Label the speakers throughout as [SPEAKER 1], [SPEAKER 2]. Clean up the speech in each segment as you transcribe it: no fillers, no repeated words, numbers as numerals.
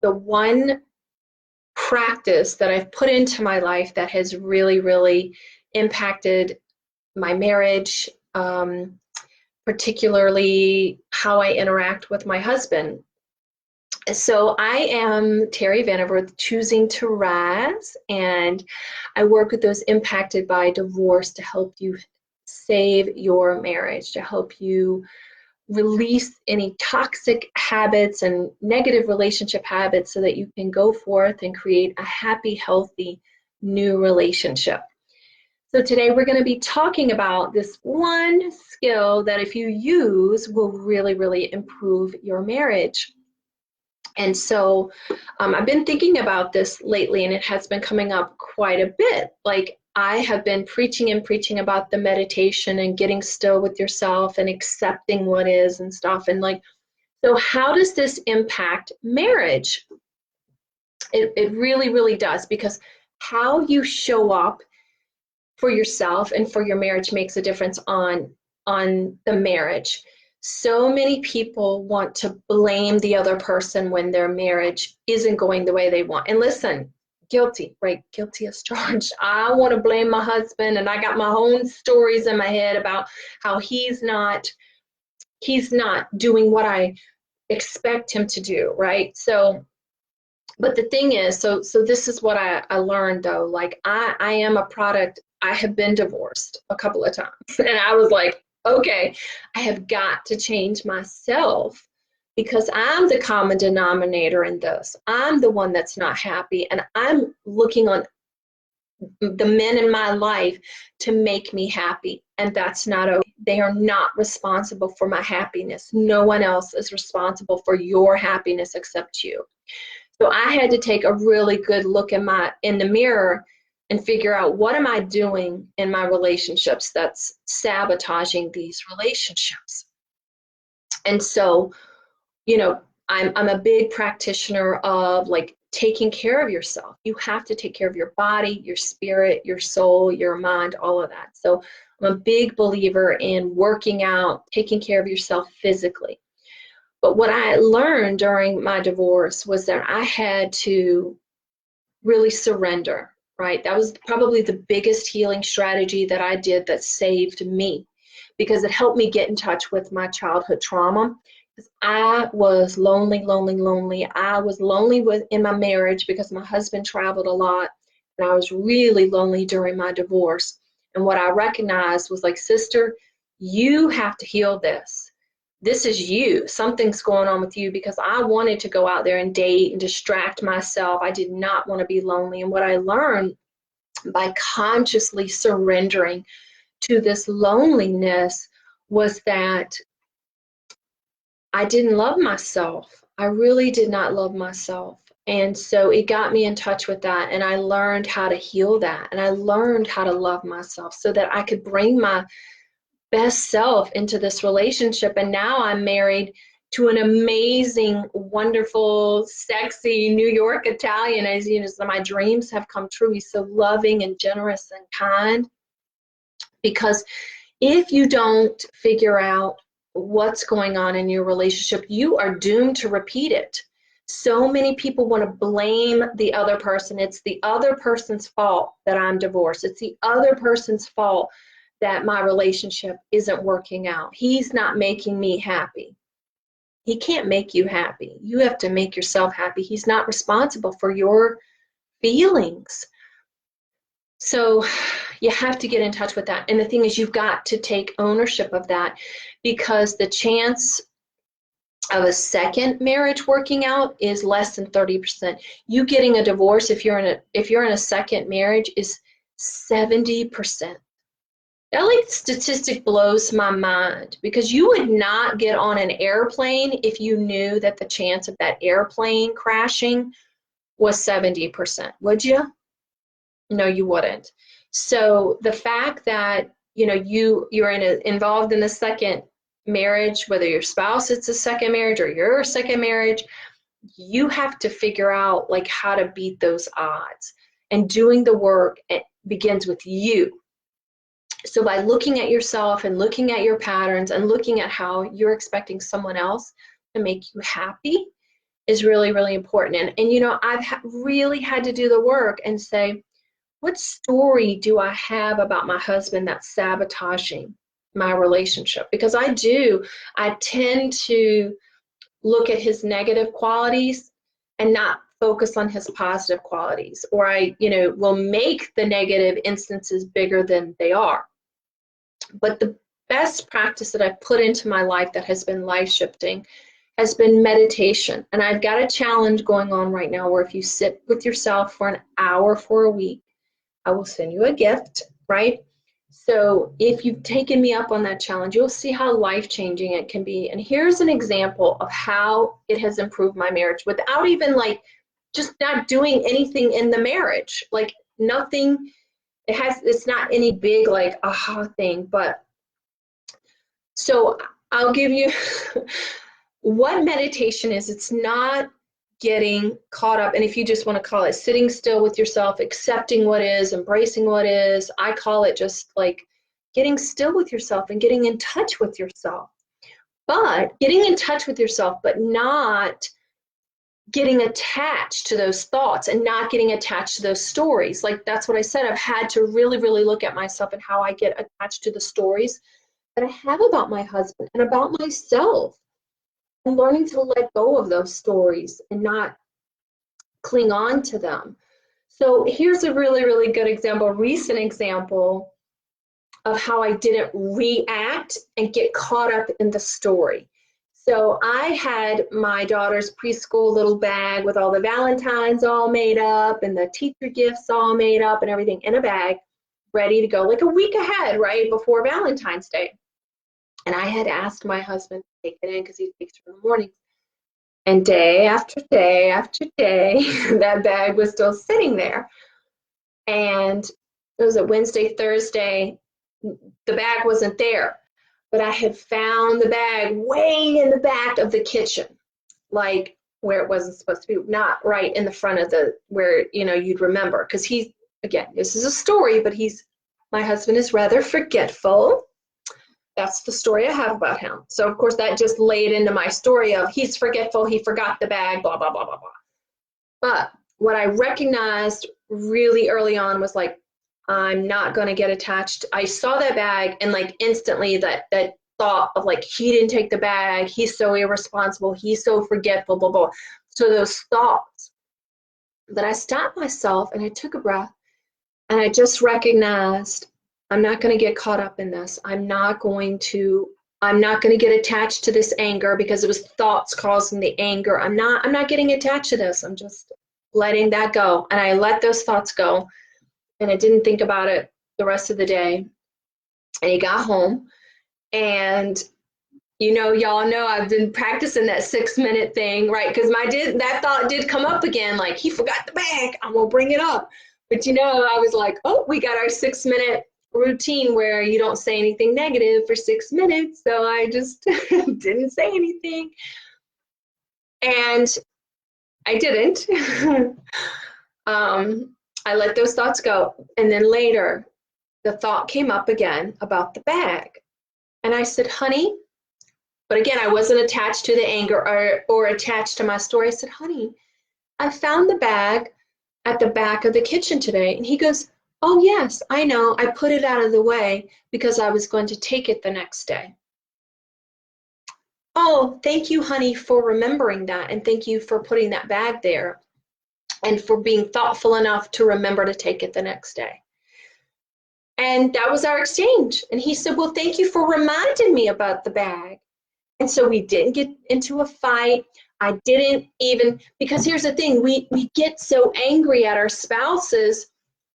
[SPEAKER 1] the one practice that I've put into my life that has really, really impacted my marriage, particularly how I interact with my husband. So I am Terrievanover with Choosing to Rise, and I work with those impacted by divorce to help you save your marriage, to help you release any toxic habits and negative relationship habits so that you can go forth and create a happy, healthy new relationship. So today we're going to be talking about this one skill that if you use will really, really improve your marriage. And so I've been thinking about this lately, and it has been coming up quite a bit. Like, I have been preaching and preaching about the meditation and getting still with yourself and accepting what is and stuff. And like, so how does this impact marriage? It really, really does, because how you show up for yourself and for your marriage makes a difference on the marriage. So many people want to blame the other person when their marriage isn't going the way they want. And listen, guilty, right? Guilty as charged. I want to blame my husband, and I got my own stories in my head about how he's not doing what I expect him to do, right? So, but the thing is, so this is what I learned though. Like, I am a product. I have been divorced a couple of times, and I was like, okay, I have got to change myself, because I'm the common denominator in this. I'm the one that's not happy, and I'm looking on the men in my life to make me happy, and that's not okay. They are not responsible for my happiness. No one else is responsible for your happiness except you. So I had to take a really good look in the mirror and figure out, what am I doing in my relationships that's sabotaging these relationships? And so, I'm a big practitioner of like taking care of yourself. You have to take care of your body, your spirit, your soul, your mind, all of that. So I'm a big believer in working out, taking care of yourself physically. But what I learned during my divorce was that I had to really surrender, right? That was probably the biggest healing strategy that I did that saved me, because it helped me get in touch with my childhood trauma. Because I was lonely, lonely, lonely. I was lonely in my marriage because my husband traveled a lot, and I was really lonely during my divorce. And what I recognized was like, sister, you have to heal this. This is you. Something's going on with you, because I wanted to go out there and date and distract myself. I did not want to be lonely. And what I learned by consciously surrendering to this loneliness was that I didn't love myself. I really did not love myself. And so it got me in touch with that, and I learned how to heal that, and I learned how to love myself so that I could bring my best self into this relationship. And now I'm married to an amazing, wonderful, sexy New York Italian. As you know, so my dreams have come true. He's so loving and generous and kind. Because if you don't figure out what's going on in your relationship, you are doomed to repeat it. So many people want to blame the other person. It's the other person's fault that I'm divorced. It's the other person's fault that my relationship isn't working out. He's not making me happy. He can't make you happy. You have to make yourself happy. He's not responsible for your feelings. So you have to get in touch with that. And the thing is, you've got to take ownership of that, because the chance of a second marriage working out is less than 30%. You getting a divorce if you're in a second marriage is 70%. That like statistic blows my mind, because you would not get on an airplane if you knew that the chance of that airplane crashing was 70%, would you? No, you wouldn't. So the fact that you're involved in a second marriage, whether your spouse it's a second marriage or you're a second marriage, you have to figure out like how to beat those odds. And doing the work, it begins with you. So by looking at yourself and looking at your patterns and looking at how you're expecting someone else to make you happy, is really, really important. And you know, I've really had to do the work and say, what story do I have about my husband that's sabotaging my relationship? Because I tend to look at his negative qualities and not focus on his positive qualities, or I, you know, will make the negative instances bigger than they are. But the best practice that I've put into my life that has been life shifting has been meditation. And I've got a challenge going on right now where if you sit with yourself for an hour for a week, I will send you a gift, right? So if you've taken me up on that challenge, you'll see how life-changing it can be. And here's an example of how it has improved my marriage without even like just not doing anything in the marriage. Like nothing, it's not any big like aha thing, but so I'll give you what meditation is. It's not getting caught up, and if you just want to call it sitting still with yourself, accepting what is, embracing what is, I call it just like getting still with yourself and getting in touch with yourself. But getting in touch with yourself, but not getting attached to those thoughts and not getting attached to those stories. Like that's what I said, I've had to really, really look at myself and how I get attached to the stories that I have about my husband and about myself. And learning to let go of those stories and not cling on to them. So here's a really, really good example, recent example of how I didn't react and get caught up in the story. So I had my daughter's preschool little bag with all the Valentines all made up and the teacher gifts all made up and everything in a bag, ready to go like a week ahead, right before Valentine's Day. And I had asked my husband to take it in because he takes her in the morning. And day after day after day, that bag was still sitting there. And it was a Wednesday, Thursday, the bag wasn't there. But I had found the bag way in the back of the kitchen, like where it wasn't supposed to be, not right in the front of the, where, you know, you'd remember. Because he's, again, this is a story, but my husband is rather forgetful. That's the story I have about him. So, of course, that just laid into my story of he's forgetful, he forgot the bag, blah, blah, blah, blah, blah. But what I recognized really early on was like, I'm not going to get attached. I saw that bag and like instantly that thought of like, he didn't take the bag, he's so irresponsible, he's so forgetful, blah, blah. So those thoughts, that I stopped myself and I took a breath and I just recognized, I'm not going to get caught up in this. I'm not going to get attached to this anger because it was thoughts causing the anger. I'm not getting attached to this. I'm just letting that go. And I let those thoughts go. And I didn't think about it the rest of the day. And he got home. And you know, y'all know I've been practicing that 6-minute thing, right? Because that thought did come up again, like he forgot the bag. I'm gonna bring it up. But you know, I was like, oh, we got our 6-minute routine where you don't say anything negative for 6 minutes. So I just didn't say anything. And I didn't. I let those thoughts go. And then later, the thought came up again about the bag. And I said, honey, but again, I wasn't attached to the anger or attached to my story. I said, honey, I found the bag at the back of the kitchen today. And he goes, oh, yes, I know. I put it out of the way because I was going to take it the next day. Oh, thank you, honey, for remembering that. And thank you for putting that bag there and for being thoughtful enough to remember to take it the next day. And that was our exchange. And he said, well, thank you for reminding me about the bag. And so we didn't get into a fight. I didn't even, because here's the thing, we get so angry at our spouses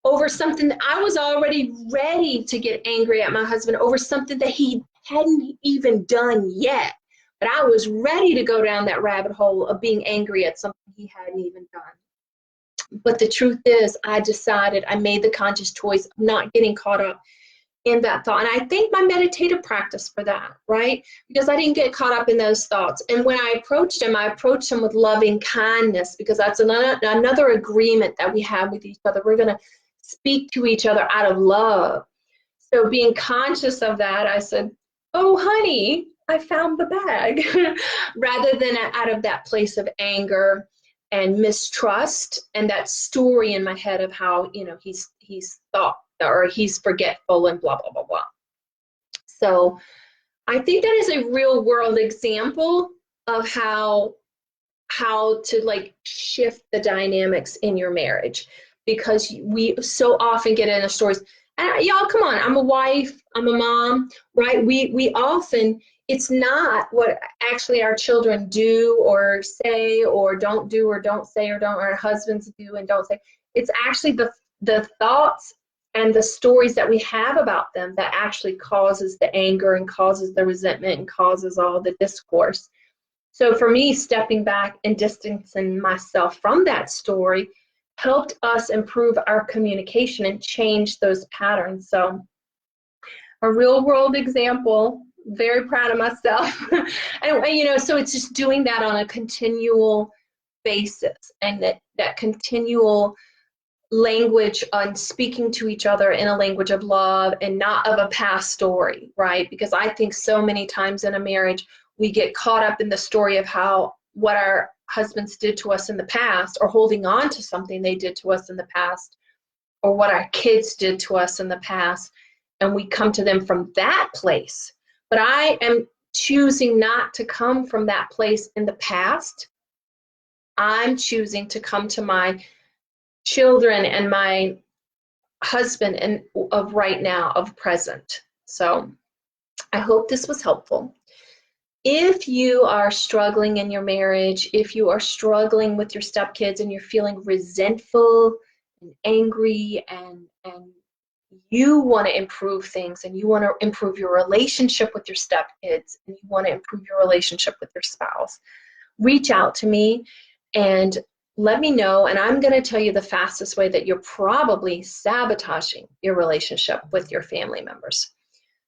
[SPEAKER 1] over something that I was already ready to get angry at my husband over something that he hadn't even done yet. But I was ready to go down that rabbit hole of being angry at something he hadn't even done. But the truth is, I made the conscious choice of not getting caught up in that thought. And I thank my meditative practice for that, right? Because I didn't get caught up in those thoughts. And when I approached him with loving kindness, because that's another agreement that we have with each other. We're going to speak to each other out of love. So being conscious of that, I said, oh, honey, I found the bag, rather than out of that place of anger and mistrust and that story in my head of how, you know, he's thought or he's forgetful and blah, blah, blah, blah. So I think that is a real world example of how to like shift the dynamics in your marriage, because we so often get into stories. And y'all, come on, I'm a wife, I'm a mom, right? We often, it's not what actually our children do or say or don't do or don't say or don't, our husbands do and don't say. It's actually the thoughts and the stories that we have about them that actually causes the anger and causes the resentment and causes all the discourse. So for me, stepping back and distancing myself from that story helped us improve our communication and change those patterns. So a real world example, very proud of myself. And you know, so it's just doing that on a continual basis, and that continual language on speaking to each other in a language of love and not of a past story, right? Because I think so many times in a marriage, we get caught up in the story of how what our husbands did to us in the past, or holding on to something they did to us in the past, or what our kids did to us in the past, and we come to them from that place. But I am choosing not to come from that place in the past. I'm choosing to come to my children and my husband and of right now, of present. So I hope this was helpful. If you are struggling in your marriage, if you are struggling with your stepkids and you're feeling resentful and angry, and you want to improve things, and you want to improve your relationship with your stepkids, and you want to improve your relationship with your spouse, reach out to me and let me know. And I'm going to tell you the fastest way that you're probably sabotaging your relationship with your family members.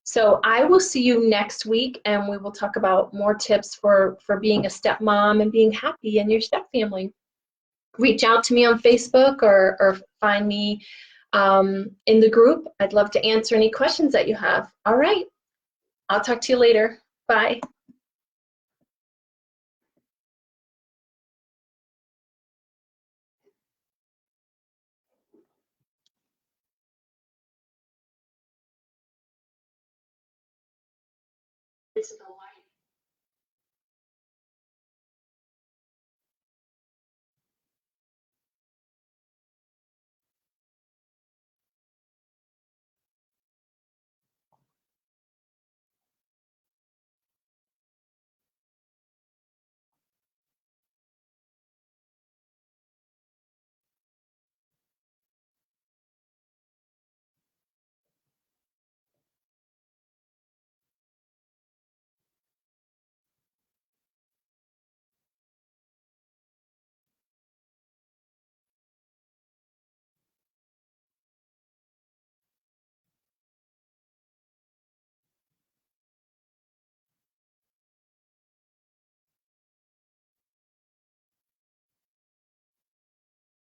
[SPEAKER 1] So I will see you next week, and we will talk about more tips for being a stepmom and being happy in your stepfamily. Reach out to me on Facebook, or find me in the group. I'd love to answer any questions that you have. All right. I'll talk to you later. Bye. This is the